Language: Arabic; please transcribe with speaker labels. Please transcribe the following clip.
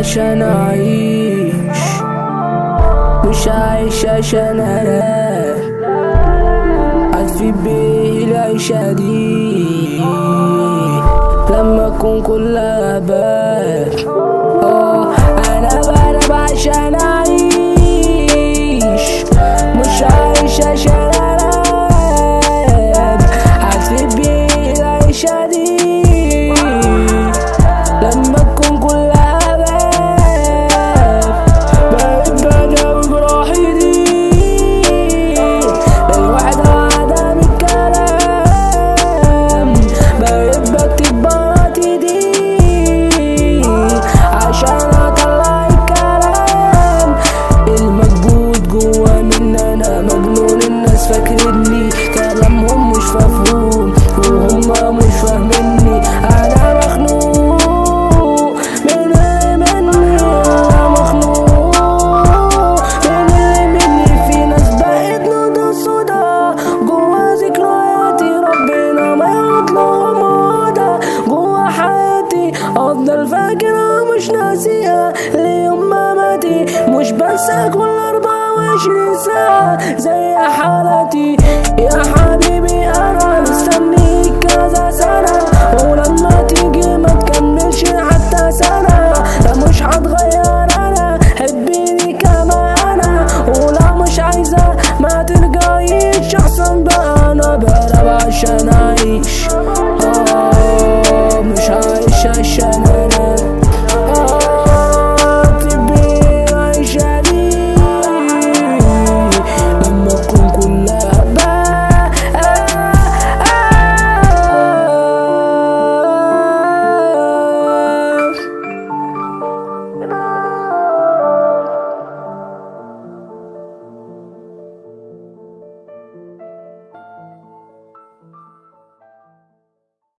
Speaker 1: عشان أعيش، مش عايش عشان أنام. عارفين بيه العيشة دي لما تكون كلها بال. أنا بنام عشان أعيش، مش عايش عشان أنام. عارفين بيه العيشة دي لما تكون كلها بال. بقيت بداوي جراحي دي للوحدة وعدم الكلام. بقيت بكتب بناتي دي عشان اطلع الكلام. المكبوت جوا مني انا مجنون، الناس فاكرني كلامهم مش مفهوم وهم مش فاهميني. انا مخنوق من اللي مني، انا مخنوق من اللي مني. في ناس بقت نقطة سودا جوا ذكرياتي، ربنا ما يطلع موضة جوا حياتي. افضل فاكرها مش ناسيها ليوم ما ماتي، مش بنسى كل 24 ساعة زي حالتي. يا حبيبي انا مستنيك كذا سنة، ولما تيجي ما تكملش حتى سنة. لا مش هتغير انا، حبيني كما انا، ولا مش عايزة ما ترجعيش احسن بقى. انا بلعب عشان اعيش، مش عايش عشان